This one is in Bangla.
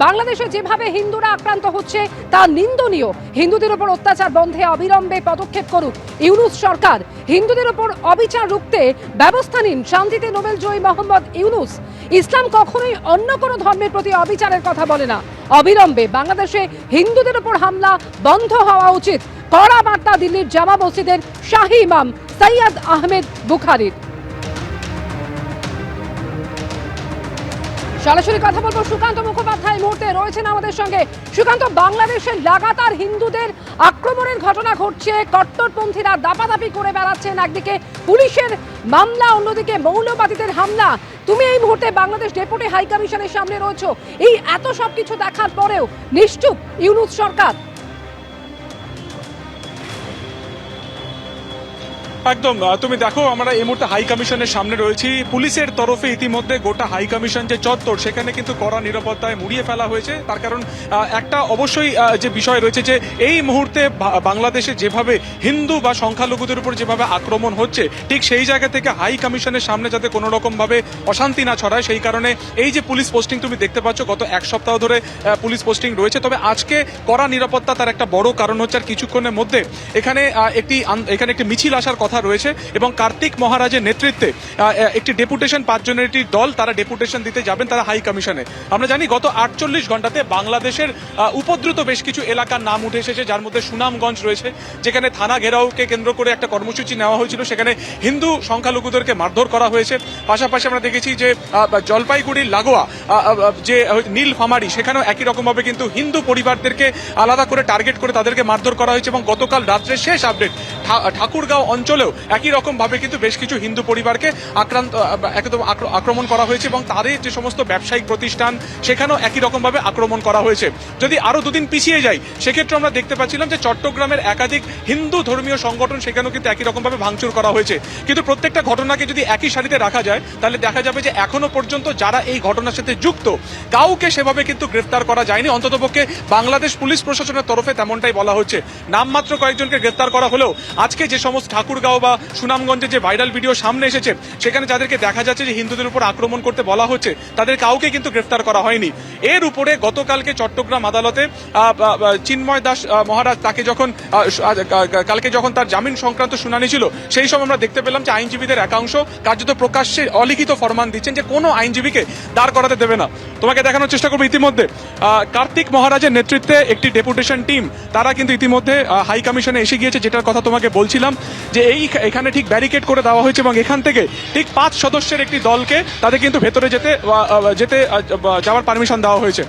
বাংলাদেশে যেভাবে হিন্দুরা আক্রান্ত হচ্ছে তা নিন্দনীয়। হিন্দুদের উপর অত্যাচার বন্ধে অবিলম্বে পদক্ষেপ করুক ইউনূস সরকার। হিন্দুদের উপর অবিচার রুখতে ব্যবস্থা নিন শান্তিতে নোবেল জয়ী মোহাম্মদ ইউনূস। ইসলাম কখনোই অন্য কোনো ধর্মের প্রতি অবিচারের কথা বলে না। অবিলম্বে বাংলাদেশে হিন্দুদের উপর হামলা বন্ধ হওয়া উচিত। কড়া বার্তা দিল্লির জামা মসজিদের শাহী ইমাম সৈয়দ আহমেদ বুখারীর। সরাসরি কথা বলবো সুকান্ত মুখোপাধ্যায় মুহূর্তে রয়েছেন আমাদের সঙ্গে। সুকান্ত, বাংলাদেশের লাগাতার হিন্দুদের আক্রমণের ঘটনা ঘটছে, কট্টরপন্থীরা দাপাদাপি করে বেড়াচ্ছেন, একদিকে পুলিশের মামলা, অন্যদিকে মৌলবাদীদের হামলা। তুমি এই মুহূর্তে বাংলাদেশ ডেপুটি হাই কমিশনের সামনে রয়েছো। এই এত সবকিছু দেখার পরেও নিশ্চুপ ইউনূস সরকার? একদম, তুমি দেখো আমরা এই মুহূর্তে হাই কমিশনের সামনে রয়েছি। পুলিশের তরফে ইতিমধ্যে গোটা হাই কমিশন যে চত্বর সেখানে কিন্তু কড়া নিরাপত্তায় মুড়িয়ে ফেলা হয়েছে। তার কারণ একটা অবশ্যই যে বিষয় রয়েছে যে এই মুহূর্তে বাংলাদেশে যেভাবে হিন্দু বা সংখ্যালঘুদের উপর যেভাবে আক্রমণ হচ্ছে, ঠিক সেই জায়গা থেকে হাই কমিশনের সামনে যাতে কোনো রকম ভাবে অশান্তি না ছড়ায় সেই কারণে এই যে পুলিশ পোস্টিং তুমি দেখতে পাচ্ছ, গত এক সপ্তাহ ধরে পুলিশ পোস্টিং রয়েছে। তবে আজকে কড়া নিরাপত্তা তার একটা বড় কারণ হচ্ছে আর কিছুক্ষণের মধ্যে এখানে একটি মিছিল আসার কথা রয়েছে এবং কার্তিক মহারাজের নেতৃত্বে একটি ডেপুটেশন 5 জনের একটি দল তারা ডেপুটেশন দিতে যাবেন তারা হাই কমিশনে। আমরা জানি গত 48 ঘন্টাতে বাংলাদেশের উপদ্রুত বেশ কিছু এলাকার নাম উঠে এসেছে, যার মধ্যে সুনামগঞ্জ রয়েছে, যেখানে থানা ঘেরাওকে কেন্দ্র করে একটা কর্মসূচি নেওয়া হয়েছিল, সেখানে হিন্দু সংখ্যালঘুদেরকে মারধর করা হয়েছে। পাশাপাশি আমরা দেখেছি যে জলপাইগুড়ির লাগোয়া যে নীলফামারী, সেখানেও একই রকমভাবে কিন্তু হিন্দু পরিবারদেরকে আলাদা করে টার্গেট করে তাদেরকে মারধর করা হয়েছে। এবং গতকাল রাত্রে শেষ আপডেট ঠাকুরগাঁও অঞ্চলেও একই রকম ভাবে কিন্তু বেশ কিছু হিন্দু পরিবারকে একদম আক্রমণ করা হয়েছে এবং তাদের যে সমস্ত ব্যবসায়িক প্রতিষ্ঠান সেখানেও একই রকম ভাবে আক্রমণ করা হয়েছে। যদি আরো দুদিন পিছিয়ে যাই সেক্ষেত্রে আমরা দেখতে পাচ্ছিলাম যে চট্টগ্রামের একাধিক হিন্দু ধর্মীয় সংগঠন সেখানেও কিন্তু একই রকম ভাবে ভাঙচুর করা হয়েছে। কিন্তু প্রত্যেকটা ঘটনাকে যদি একই সারিতে রাখা যায় তাহলে দেখা যাবে যে এখনো পর্যন্ত যারা এই ঘটনার সাথে যুক্ত কাউকে সেভাবে কিন্তু গ্রেফতার করা যায়নি। অন্ততপক্ষে বাংলাদেশ পুলিশ প্রশাসনের তরফে তেমনটাই বলা হচ্ছে। নামমাত্র কয়েকজনকে গ্রেফতার করা হলেও আজকে যে সমস্ত ঠাকুরগাঁও বা সুনামগঞ্জে যে ভাইরাল ভিডিও সামনে এসেছে সেখানে যাদেরকে দেখা যাচ্ছে যে হিন্দুদের উপর আক্রমণ করতে বলা হচ্ছে তাদের কাউকে কিন্তু গ্রেফতার করা হয়নি। এর উপরে গতকালকে চট্টগ্রাম আদালতে চিন্ময় দাস মহারাজ তাকে যখন কালকে যখন তার জামিন সংক্রান্ত শুনানি ছিল সেই সময় আমরা দেখতে পেলাম যে আইনজীবীদের একাংশ কার্যত প্রকাশ্যে অলিখিত ফরমান দিচ্ছেন যে কোনো আইনজীবীকে দাঁড় করাতে দেবে না। তোমাকে দেখানোর চেষ্টা করবো ইতিমধ্যে কার্তিক মহারাজের নেতৃত্বে একটি ডেপুটেশন টিম তারা কিন্তু ইতিমধ্যে হাই কমিশনে এসে গিয়েছে, যেটার কথা তোমাকে বলছিলাম যে এখানে ঠিক ব্যারিকেড করে দেওয়া হয়েছে এবং এখান থেকে ঠিক 5 সদস্যের একটি দলকে তাদের কিন্তু ভেতরে যেতে যাওয়ার পারমিশন দেওয়া হয়েছে।